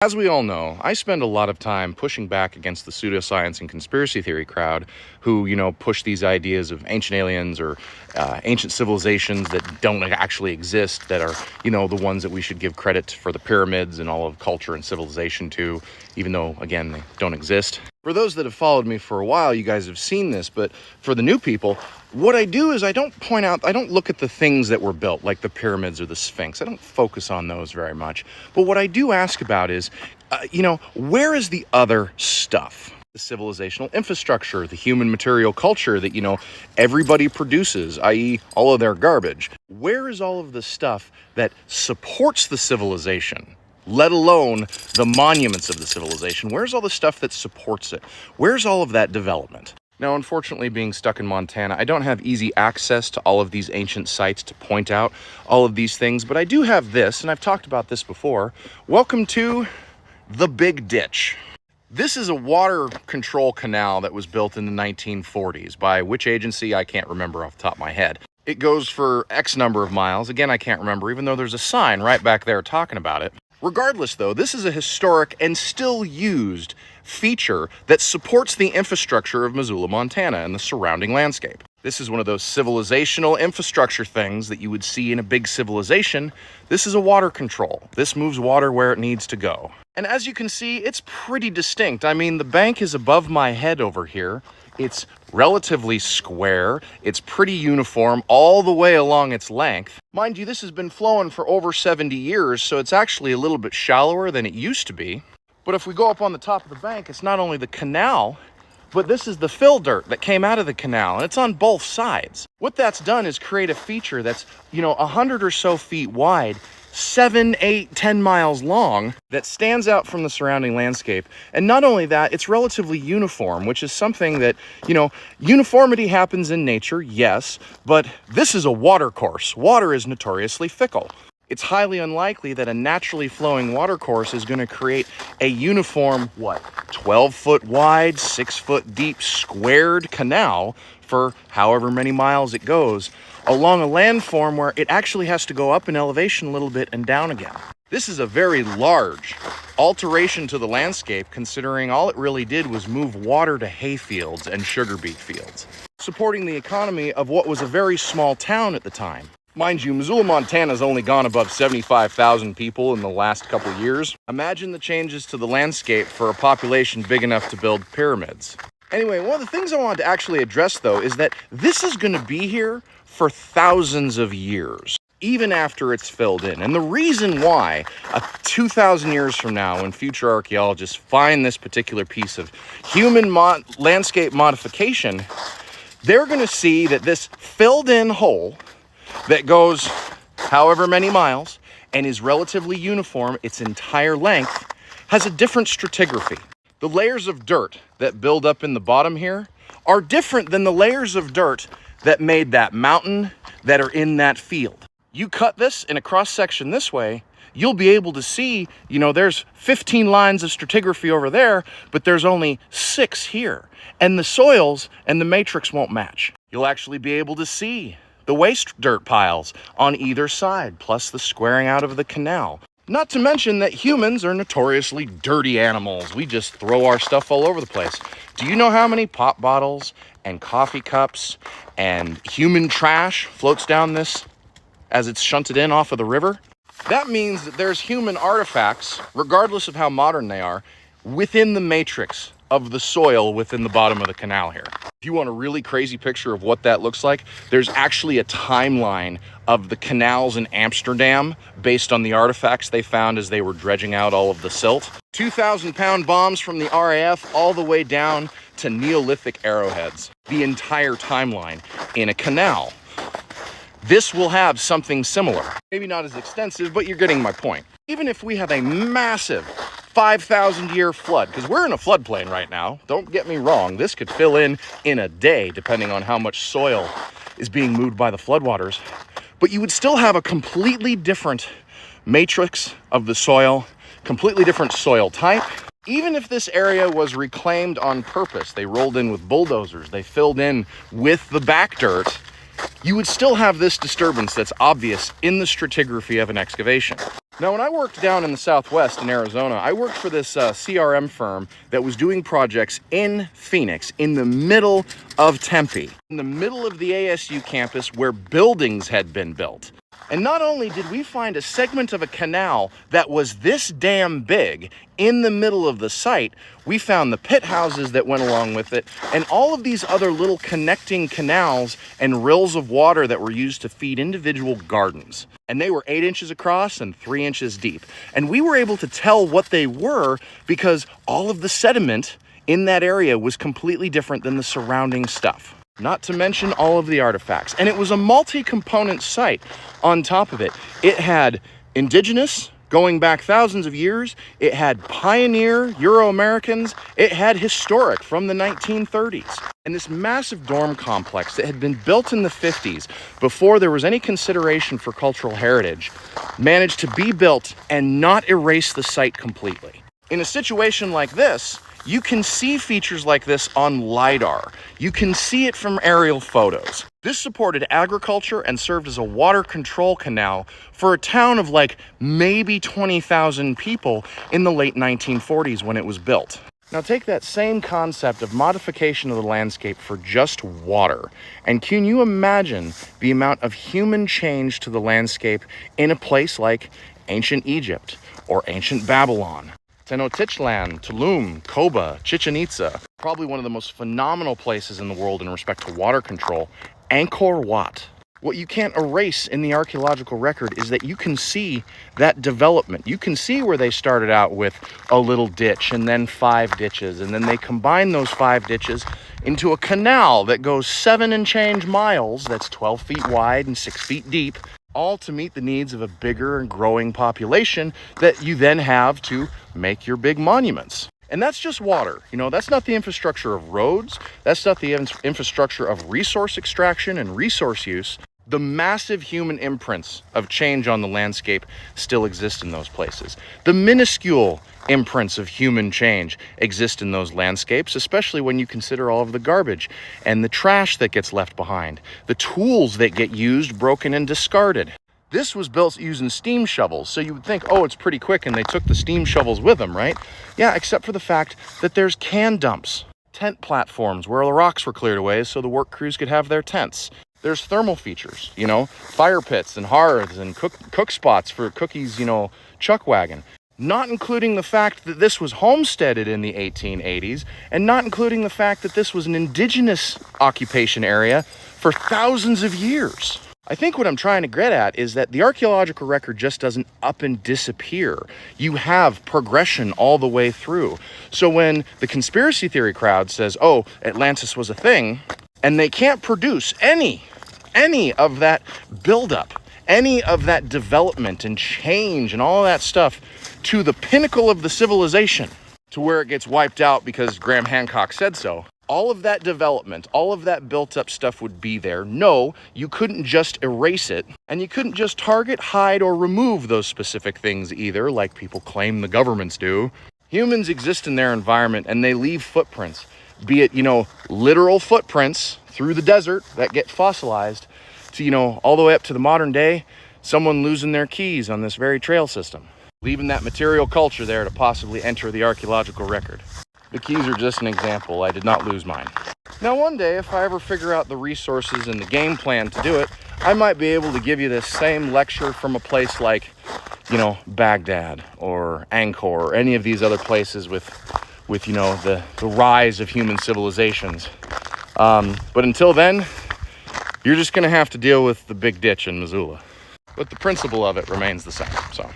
As we all know, I spend a lot of time pushing back against the pseudoscience and conspiracy theory crowd who, push these ideas of ancient aliens or ancient civilizations that don't actually exist, that are, the ones that we should give credit for the pyramids and all of culture and civilization to, even though, again, they don't exist. For those that have followed me for a while, you guys have seen this, but for the new people, what I do is I don't look at the things that were built, like the pyramids or the Sphinx. I don't focus on those very much. But what I do ask about is, where is the other stuff? The civilizational infrastructure, the human material culture that, everybody produces, i.e. all of their garbage. Where is all of the stuff that supports the civilization? Let alone the monuments of the civilization. Where's all the stuff that supports it? Where's all of that development? Now, unfortunately, being stuck in Montana, I don't have easy access to all of these ancient sites to point out all of these things, but I do have this, and I've talked about this before. Welcome to the Big Ditch. This is a water control canal that was built in the 1940s. By which agency, I can't remember off the top of my head. It goes for X number of miles. Again, I can't remember, even though there's a sign right back there talking about it. Regardless, though, this is a historic and still used feature that supports the infrastructure of Missoula, Montana and the surrounding landscape. This is one of those civilizational infrastructure things that you would see in a big civilization. This is a water control. This moves water where it needs to go. And as you can see, it's pretty distinct. I mean, the bank is above my head over here. It's relatively square. It's pretty uniform all the way along its length. Mind you, this has been flowing for over 70 years, so it's actually a little bit shallower than it used to be. But if we go up on the top of the bank, it's not only the canal, but this is the fill dirt that came out of the canal, and it's on both sides. What that's done is create a feature that's, 100 or so feet wide, 7, 8, 10 miles long, that stands out from the surrounding landscape. And not only that, it's relatively uniform, which is something that, uniformity happens in nature, yes, but this is a water course. Water is notoriously fickle. It's highly unlikely that a naturally flowing water course is going to create a uniform, 12-foot wide, 6-foot deep, squared canal for however many miles it goes, along a landform where it actually has to go up in elevation a little bit and down again. This is a very large alteration to the landscape, considering all it really did was move water to hay fields and sugar beet fields, supporting the economy of what was a very small town at the time. Mind you, Missoula, Montana's only gone above 75,000 people in the last couple years. Imagine the changes to the landscape for a population big enough to build pyramids. Anyway, one of the things I wanted to actually address, though, is that this is going to be here for thousands of years, even after it's filled in. And the reason why, 2,000 years from now, when future archaeologists find this particular piece of human landscape modification, they're going to see that this filled in hole that goes however many miles and is relatively uniform its entire length has a different stratigraphy. The layers of dirt that build up in the bottom here are different than the layers of dirt that made that mountain that are in that field. You cut this in a cross section this way, you'll be able to see, there's 15 lines of stratigraphy over there, but there's only 6 here. And the soils and the matrix won't match. You'll actually be able to see the waste dirt piles on either side, plus the squaring out of the canal. Not to mention that humans are notoriously dirty animals. We just throw our stuff all over the place. Do you know how many pop bottles and coffee cups and human trash floats down this as it's shunted in off of the river? That means that there's human artifacts, regardless of how modern they are, within the matrix of the soil within the bottom of the canal here. If you want a really crazy picture of what that looks like, there's actually a timeline of the canals in Amsterdam based on the artifacts they found as they were dredging out all of the silt. 2,000-pound bombs from the RAF all the way down to Neolithic arrowheads. The entire timeline in a canal. This will have something similar. Maybe not as extensive, but you're getting my point. Even if we have a massive 5,000-year flood, because we're in a floodplain right now, don't get me wrong, this could fill in a day, depending on how much soil is being moved by the floodwaters, but you would still have a completely different matrix of the soil, completely different soil type. Even if this area was reclaimed on purpose, they rolled in with bulldozers, they filled in with the back dirt, you would still have this disturbance that's obvious in the stratigraphy of an excavation. Now, when I worked down in the Southwest in Arizona, I worked for this CRM firm that was doing projects in Phoenix, in the middle of Tempe, in the middle of the ASU campus where buildings had been built. And not only did we find a segment of a canal that was this damn big in the middle of the site, we found the pit houses that went along with it and all of these other little connecting canals and rills of water that were used to feed individual gardens. And they were 8 inches across and 3 inches deep. And we were able to tell what they were because all of the sediment in that area was completely different than the surrounding stuff. Not to mention all of the artifacts. And it was a multi-component site on top of it. It had indigenous, going back thousands of years. It had pioneer Euro-Americans. It had historic from the 1930s. And this massive dorm complex that had been built in the 50s before there was any consideration for cultural heritage managed to be built and not erase the site completely. In a situation like this, you can see features like this on LiDAR. You can see it from aerial photos. This supported agriculture and served as a water control canal for a town of like maybe 20,000 people in the late 1940s when it was built. Now take that same concept of modification of the landscape for just water, and can you imagine the amount of human change to the landscape in a place like ancient Egypt or ancient Babylon? Tenochtitlan, Tulum, Koba, Chichen Itza, probably one of the most phenomenal places in the world in respect to water control, Angkor Wat. What you can't erase in the archaeological record is that you can see that development. You can see where they started out with a little ditch and then 5 ditches, and then they combine those 5 ditches into a canal that goes 7 and change miles, that's 12 feet wide and 6 feet deep, all to meet the needs of a bigger and growing population that you then have to make your big monuments. And that's just water. You know, that's not the infrastructure of roads. That's not the infrastructure of resource extraction and resource use. The massive human imprints of change on the landscape still exist in those places. The minuscule imprints of human change exist in those landscapes, especially when you consider all of the garbage and the trash that gets left behind, the tools that get used, broken, and discarded. This was built using steam shovels, so you would think, oh, it's pretty quick, and they took the steam shovels with them, right? Yeah, except for the fact that there's can dumps, tent platforms where the rocks were cleared away so the work crews could have their tents. There's thermal features, you know, fire pits and hearths and cook spots for cookies, you know, chuck wagon. Not including the fact that this was homesteaded in the 1880s, and not including the fact that this was an indigenous occupation area for thousands of years. I think what I'm trying to get at is that the archaeological record just doesn't up and disappear. You have progression all the way through. So when the conspiracy theory crowd says, oh, Atlantis was a thing, and they can't produce any of that buildup, any of that development and change and all that stuff to the pinnacle of the civilization, to where it gets wiped out because Graham Hancock said so. All of that development, all of that built up stuff would be there. No, you couldn't just erase it, and you couldn't just target, hide, or remove those specific things either, like people claim the governments do. Humans exist in their environment and they leave footprints, be it, you know, literal footprints through the desert that get fossilized to, you know, all the way up to the modern day, someone losing their keys on this very trail system, leaving that material culture there to possibly enter the archaeological record. The keys are just an example. I did not lose mine. Now, one day, if I ever figure out the resources and the game plan to do it, I might be able to give you this same lecture from a place like, you know, Baghdad or Angkor or any of these other places with you know, the rise of human civilizations. But until then, you're just going to have to deal with the big ditch in Missoula. But the principle of it remains the same, so.